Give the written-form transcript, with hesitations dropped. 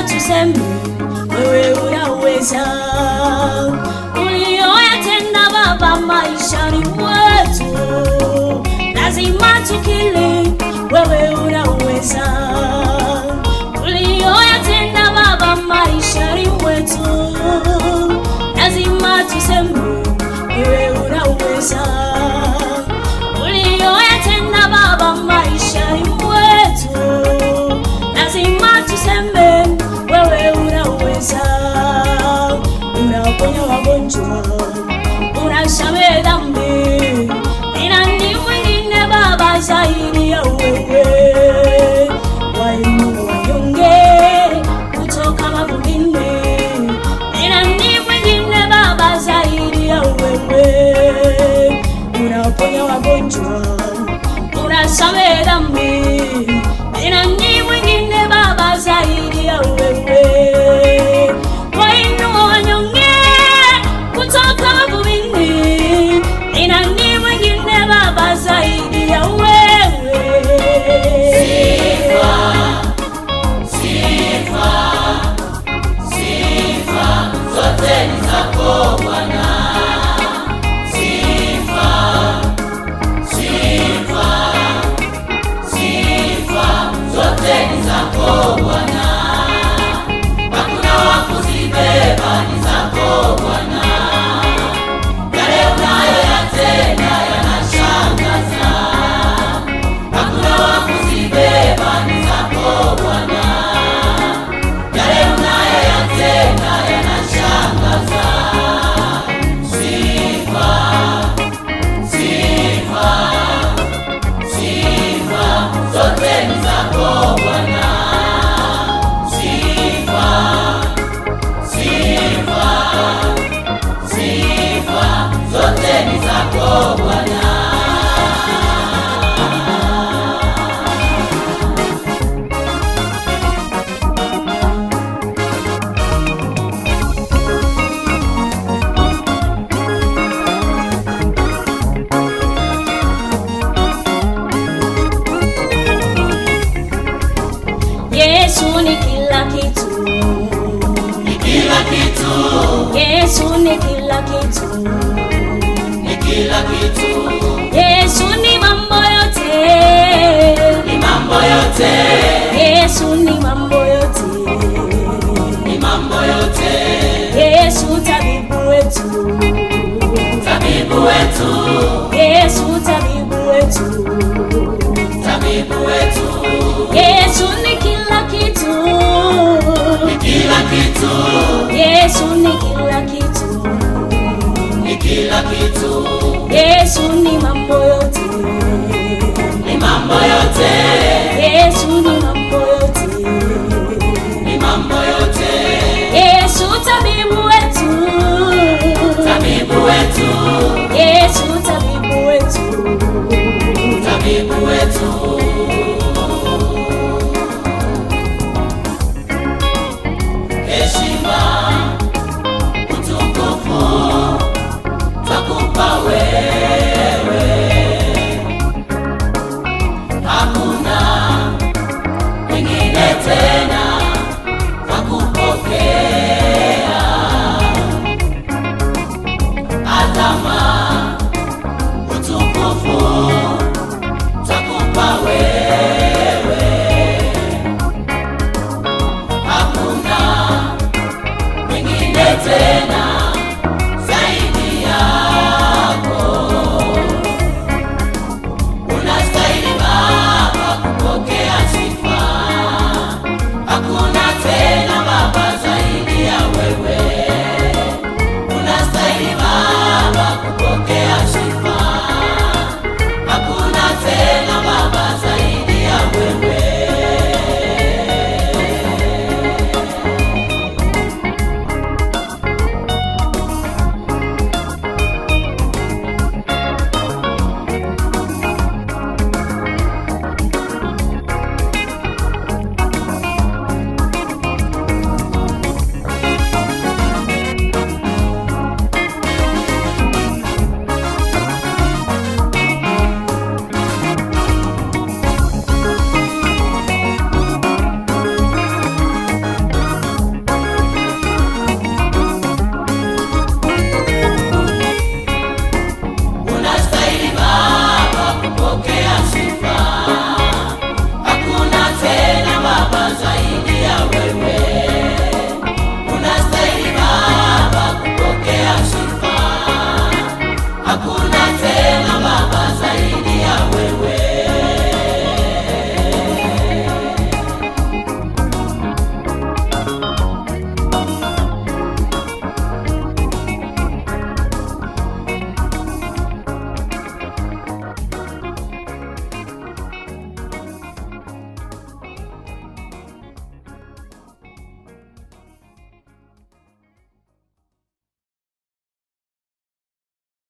tuseme wewe unaweza. Uliyoyatenda Baba maishani mwetu, lazima tukiri wewe unaweza. Uliyoyatenda Baba maishani mwetu, lazima tuseme wewe unaweza. Uliyoyatenda Baba maishani mwetu, lazima tuseme wewe unaweza. Unaponya wagonjwa, unasamehe dhambi, ni nani mwingine Baba zaidi ya wewe? Wainua wanyonge kutoka mavumbini, ni nani mwingine Baba zaidi ya wewe? Unaponya wagonjwa, unasamehe dhambi, ni nani mwingine Baba zaidi ya wewe? Wainua wanyonge kutoka mavumbini, ni nani mwingine Baba zaidi ya wewe? Sifa, sifa zote ni zako Bwana. Sifa, sifa zote ni zako Bwana. Hakuna wa kuzibeba, ni zako Bwana. Yale unayoyatenda yanashangaza. mambo yote, ni mambo yote. Yesu ni